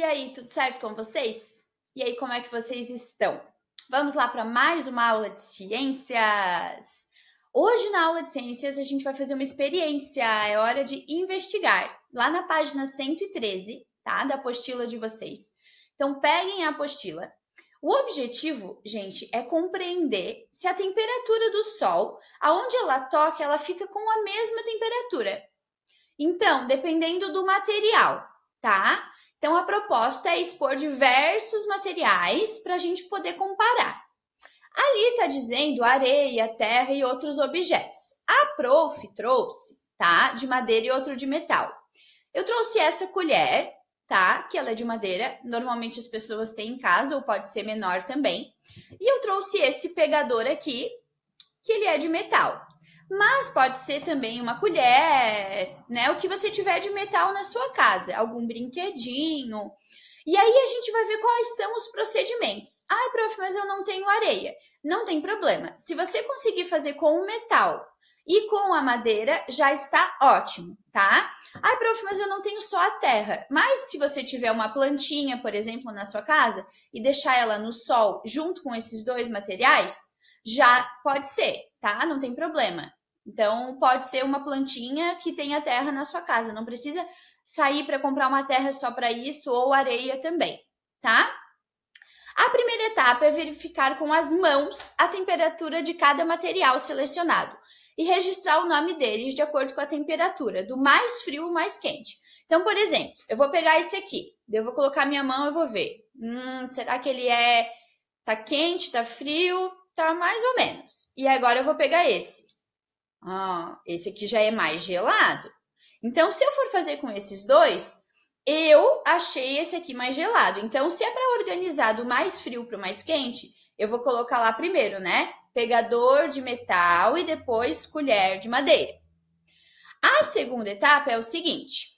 aí, tudo certo com vocês? E aí, como é que vocês estão? Vamos lá para mais uma aula de ciências. Hoje, na aula de ciências, a gente vai fazer uma experiência. É hora de investigar. Lá na página 113, tá? Da apostila de vocês. Então, peguem a apostila. O objetivo, gente, é compreender se a temperatura do Sol, aonde ela toca, ela fica com a mesma temperatura. Então, dependendo do material, tá? Então, a proposta é expor diversos materiais para a gente poder comparar. Ali está dizendo areia, terra e outros objetos. A prof trouxe, tá? De madeira e outro de metal. Eu trouxe essa colher, tá? Que ela é de madeira. Normalmente as pessoas têm em casa, ou pode ser menor também. E eu trouxe esse pegador aqui, que ele é de metal. Mas pode ser também uma colher, né? O que você tiver de metal na sua casa, algum brinquedinho. E aí a gente vai ver quais são os procedimentos. Ai, prof, mas eu não tenho areia. Não tem problema. Se você conseguir fazer com o metal e com a madeira, já está ótimo, tá? Ai, prof, mas eu não tenho só a terra. Mas se você tiver uma plantinha, por exemplo, na sua casa e deixar ela no sol junto com esses dois materiais, já pode ser, tá? Não tem problema. Então, pode ser uma plantinha que tenha terra na sua casa. Não precisa sair para comprar uma terra só para isso ou areia também, tá? A primeira etapa é verificar com as mãos a temperatura de cada material selecionado e registrar o nome deles de acordo com a temperatura, do mais frio ao mais quente. Então, por exemplo, eu vou pegar esse aqui, eu vou colocar minha mão e vou ver. Será que ele tá quente, tá frio? Tá mais ou menos. E agora eu vou pegar esse. Esse aqui já é mais gelado. Então, se eu for fazer com esses dois, eu achei esse aqui mais gelado. Então, se é para organizar do mais frio para o mais quente, eu vou colocar lá primeiro, né? Pegador de metal e depois colher de madeira. A segunda etapa é o seguinte.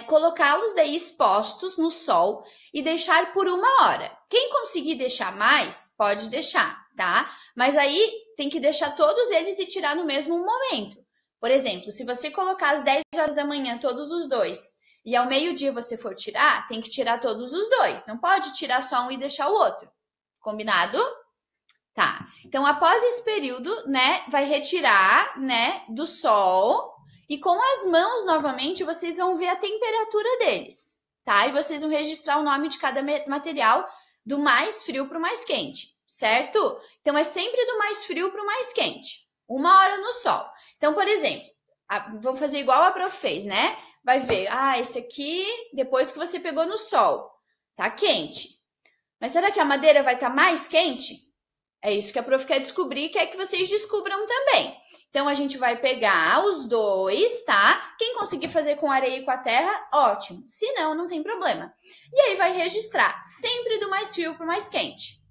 Colocá-los daí expostos no sol e deixar por 1 hora. Quem conseguir deixar mais, pode deixar, tá? Mas aí tem que deixar todos eles e tirar no mesmo momento. Por exemplo, se você colocar às 10 horas da manhã todos os dois e ao meio-dia você for tirar, tem que tirar todos os dois. Não pode tirar só um e deixar o outro. Combinado? Tá. Então, após esse período, né, vai retirar, né, do sol e com as mãos novamente vocês vão ver a temperatura deles, tá? E vocês vão registrar o nome de cada material do mais frio para o mais quente, certo? Então, é sempre do mais frio para o mais quente. 1 hora no sol. Então, por exemplo, vou fazer igual a prof fez, né? Vai ver, esse aqui, depois que você pegou no sol, tá quente. Mas será que a madeira vai estar mais quente? É isso que a prof quer descobrir e quer que vocês descubram também. Então, a gente vai pegar os dois, tá? Quem conseguir fazer com areia e com a terra, ótimo. Se não, não tem problema. E aí, vai registrar sempre do mais frio para o mais quente.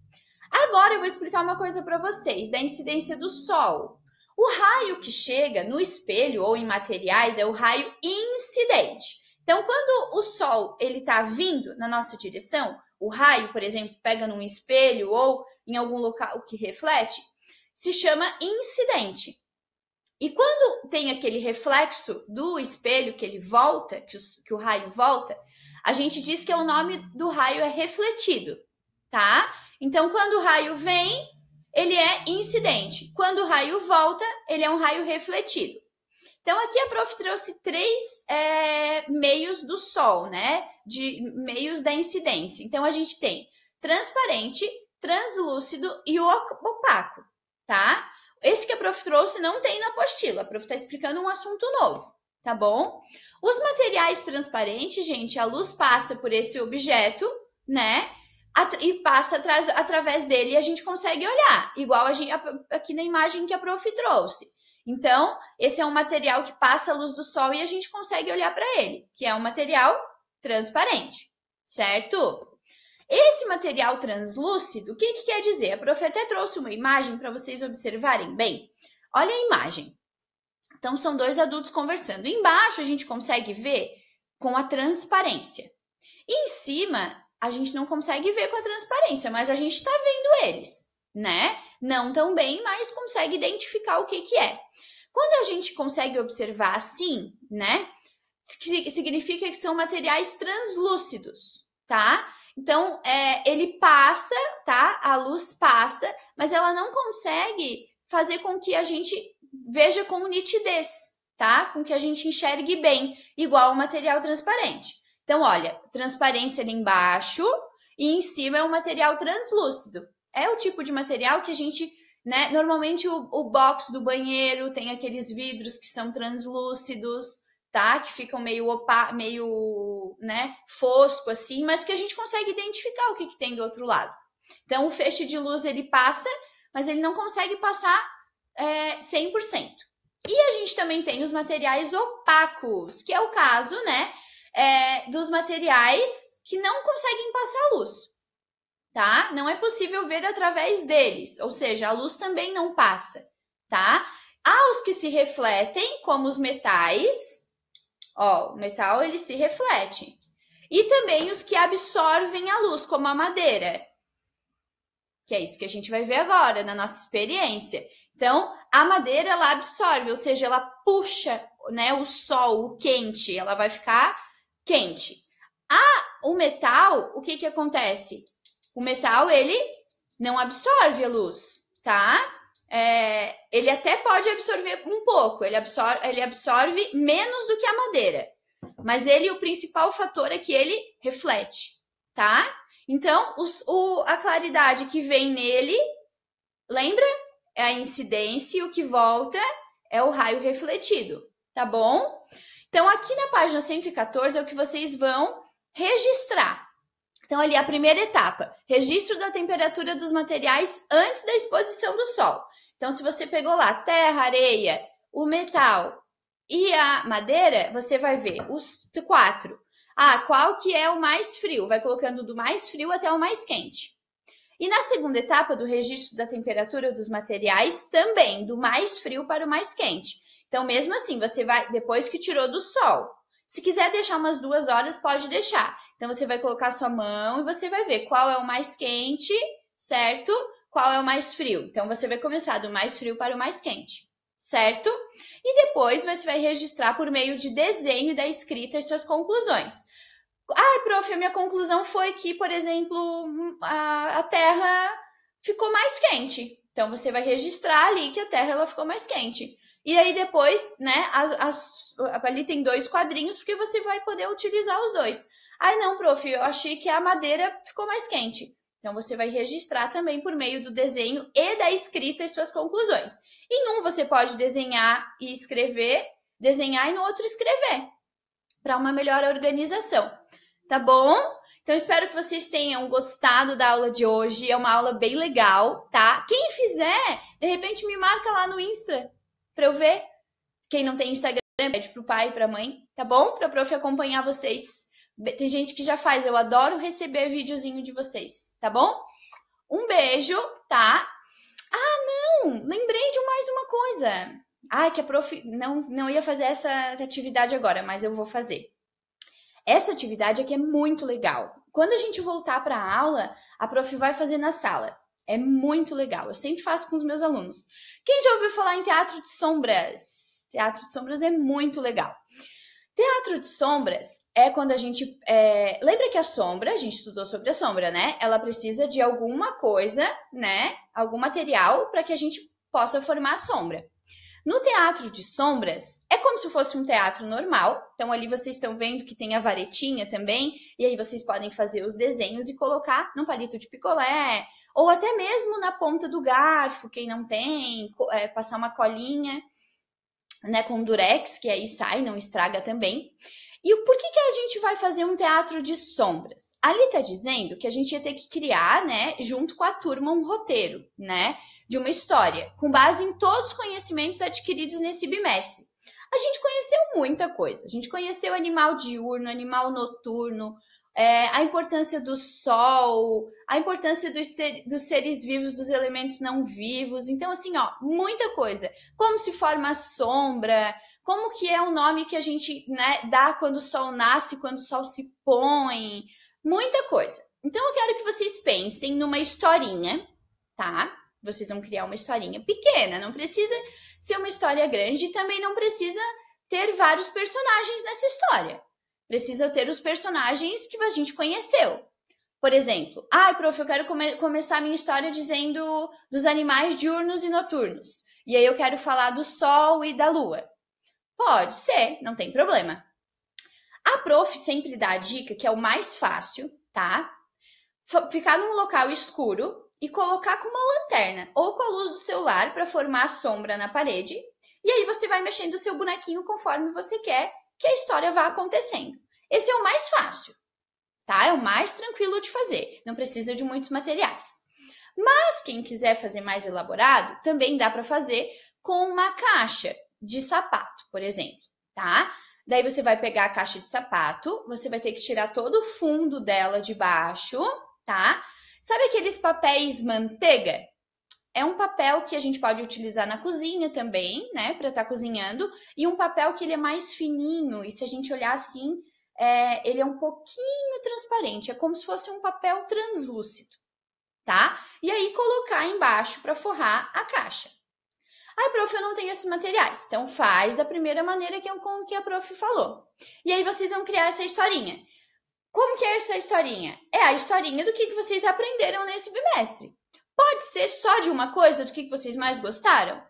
Agora, eu vou explicar uma coisa para vocês, da incidência do sol. O raio que chega no espelho ou em materiais é o raio incidente. Então, quando o sol está vindo na nossa direção, o raio, por exemplo, pega num espelho ou em algum local que reflete, se chama incidente. E quando tem aquele reflexo do espelho que ele volta, que o raio volta, a gente diz que o nome do raio é refletido, tá? Então, quando o raio vem, ele é incidente. Quando o raio volta, ele é um raio refletido. Então, aqui a prof trouxe 3 meios do sol, né? De meios da incidência. Então, a gente tem transparente, translúcido e opaco, tá? Esse que a prof trouxe não tem na apostila. A prof está explicando um assunto novo, tá bom? Os materiais transparentes, gente, a luz passa por esse objeto, né? E passa através dele e a gente consegue olhar, igual aqui na imagem que a prof trouxe. Então, esse é um material que passa a luz do sol e a gente consegue olhar para ele, que é um material transparente, certo? Esse material translúcido, o que quer dizer? A prof até trouxe uma imagem para vocês observarem bem. Olha a imagem. Então, são 2 adultos conversando. Embaixo, a gente consegue ver com a transparência. E em cima, a gente não consegue ver com a transparência, mas a gente está vendo eles, né? Não tão bem, mas consegue identificar o que é. Quando a gente consegue observar assim, né? que significa que são materiais translúcidos, tá? Então, ele passa, tá? A luz passa, mas ela não consegue fazer com que a gente veja com nitidez, tá? Com que a gente enxergue bem, igual ao material transparente. Então, olha, transparência ali embaixo e em cima é um material translúcido. É o tipo de material que a gente, né? Normalmente o box do banheiro tem aqueles vidros que são translúcidos, tá? Que ficam meio né, fosco assim, mas que a gente consegue identificar o que tem do outro lado. Então, o feixe de luz ele passa, mas ele não consegue passar 100%. E a gente também tem os materiais opacos, que é o caso, né, dos materiais que não conseguem passar luz, tá? Não é possível ver através deles, ou seja, a luz também não passa, tá? Há os que se refletem, como os metais. Ó, o metal ele se reflete. E também os que absorvem a luz, como a madeira. Que é isso que a gente vai ver agora na nossa experiência. Então, a madeira ela absorve, ou seja, ela puxa, né, o sol, o quente, ela vai ficar quente. O metal, o que acontece? O metal ele não absorve a luz, tá? Ele até pode absorver um pouco, ele absorve menos do que a madeira. Mas o principal fator é que ele reflete, tá? Então, a claridade que vem nele, lembra? É a incidência e o que volta é o raio refletido, tá bom? Então, aqui na página 114 é o que vocês vão registrar. Então, ali a primeira etapa, registro da temperatura dos materiais antes da exposição do sol. Então, se você pegou lá terra, areia, o metal e a madeira, você vai ver os 4. Qual que é o mais frio? Vai colocando do mais frio até o mais quente. E na segunda etapa do registro da temperatura dos materiais, também do mais frio para o mais quente. Então, mesmo assim, você vai, depois que tirou do sol, se quiser deixar umas 2 horas, pode deixar. Então, você vai colocar a sua mão e você vai ver qual é o mais quente, certo? Qual é o mais frio. Então, você vai começar do mais frio para o mais quente, certo? E depois você vai registrar por meio de desenho e da escrita as suas conclusões. Prof, a minha conclusão foi que, por exemplo, a Terra ficou mais quente. Então, você vai registrar ali que a Terra ela ficou mais quente. E aí depois, né, ali tem 2 quadrinhos, porque você vai poder utilizar os 2. Não, prof, eu achei que a madeira ficou mais quente. Então, você vai registrar também por meio do desenho e da escrita as suas conclusões. Em um, você pode desenhar e escrever, desenhar e no outro escrever, para uma melhor organização. Tá bom? Então, espero que vocês tenham gostado da aula de hoje. É uma aula bem legal, tá? Quem fizer, de repente, me marca lá no Insta para eu ver. Quem não tem Instagram, pede pro pai e pra mãe, tá bom? Pra prof acompanhar vocês. Tem gente que já faz, eu adoro receber videozinho de vocês, tá bom? Um beijo, tá? Não! Lembrei de mais uma coisa. Que a prof não ia fazer essa atividade agora, mas eu vou fazer. Essa atividade aqui é muito legal. Quando a gente voltar para a aula, a prof vai fazer na sala. É muito legal. Eu sempre faço com os meus alunos. Quem já ouviu falar em teatro de sombras? Teatro de sombras é muito legal. Teatro de sombras é quando a gente... lembra que a sombra, a gente estudou sobre a sombra, né? Ela precisa de alguma coisa, né? Algum material para que a gente possa formar a sombra. No teatro de sombras, é como se fosse um teatro normal. Então, ali vocês estão vendo que tem a varetinha também. E aí vocês podem fazer os desenhos e colocar num palito de picolé. Ou até mesmo na ponta do garfo, quem não tem. Passar uma colinha, né, com durex, que aí sai, não estraga também. E por que a gente vai fazer um teatro de sombras? Ali está dizendo que a gente ia ter que criar, né, junto com a turma, um roteiro, né, de uma história, com base em todos os conhecimentos adquiridos nesse bimestre. A gente conheceu muita coisa. A gente conheceu animal diurno, animal noturno, a importância do sol, a importância dos seres vivos, dos elementos não vivos. Então, assim, muita coisa. Como se forma a sombra, como que é o nome que a gente, né, dá quando o sol nasce, quando o sol se põe. Muita coisa. Então, eu quero que vocês pensem numa historinha, tá? Vocês vão criar uma historinha pequena, não precisa ser uma história grande e também não precisa ter vários personagens nessa história. Precisa ter os personagens que a gente conheceu. Por exemplo, prof, eu quero começar a minha história dizendo dos animais diurnos e noturnos. E aí eu quero falar do sol e da lua. Pode ser, não tem problema. A prof sempre dá a dica, que é o mais fácil, tá? Ficar num local escuro e colocar com uma lanterna ou com a luz do celular para formar a sombra na parede. E aí você vai mexendo o seu bonequinho conforme você quer que a história vá acontecendo. Esse é o mais fácil, tá? É o mais tranquilo de fazer. Não precisa de muitos materiais. Mas quem quiser fazer mais elaborado, também dá para fazer com uma caixa de sapato, por exemplo, tá? Daí você vai pegar a caixa de sapato, você vai ter que tirar todo o fundo dela de baixo, tá? Sabe aqueles papéis manteiga? É um papel que a gente pode utilizar na cozinha também, né? Para estar cozinhando. E um papel que ele é mais fininho. E se a gente olhar assim, ele é um pouquinho transparente. É como se fosse um papel translúcido, tá? E aí colocar embaixo para forrar a caixa. Prof, eu não tenho esses materiais. Então faz da primeira maneira que a prof falou. E aí vocês vão criar essa historinha. Como que é essa historinha? É a historinha do que vocês aprenderam nesse bimestre. Pode ser só de uma coisa do que vocês mais gostaram?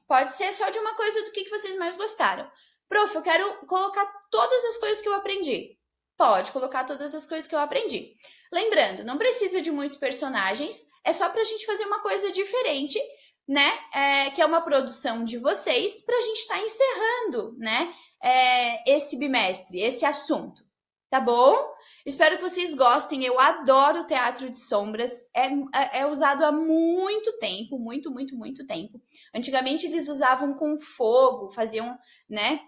Pode ser só de uma coisa do que vocês mais gostaram. Prof, eu quero colocar todas as coisas que eu aprendi. Pode colocar todas as coisas que eu aprendi. Lembrando, não precisa de muitos personagens, é só para a gente fazer uma coisa diferente, né? Que é uma produção de vocês para a gente estar encerrando, né? Esse bimestre, esse assunto. Tá bom? Espero que vocês gostem. Eu adoro teatro de sombras. É usado há muito tempo, muito tempo. Antigamente eles usavam com fogo, faziam, né?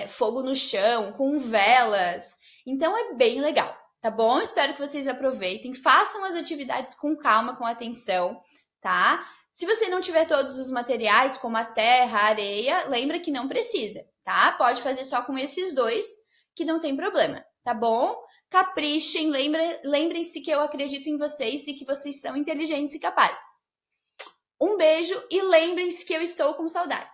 Fogo no chão, com velas. Então é bem legal, tá bom? Espero que vocês aproveitem. Façam as atividades com calma, com atenção, tá? Se você não tiver todos os materiais, como a terra, a areia, lembra que não precisa, tá? Pode fazer só com esses dois, que não tem problema, tá bom? Caprichem, lembrem-se que eu acredito em vocês e que vocês são inteligentes e capazes. Um beijo e lembrem-se que eu estou com saudade.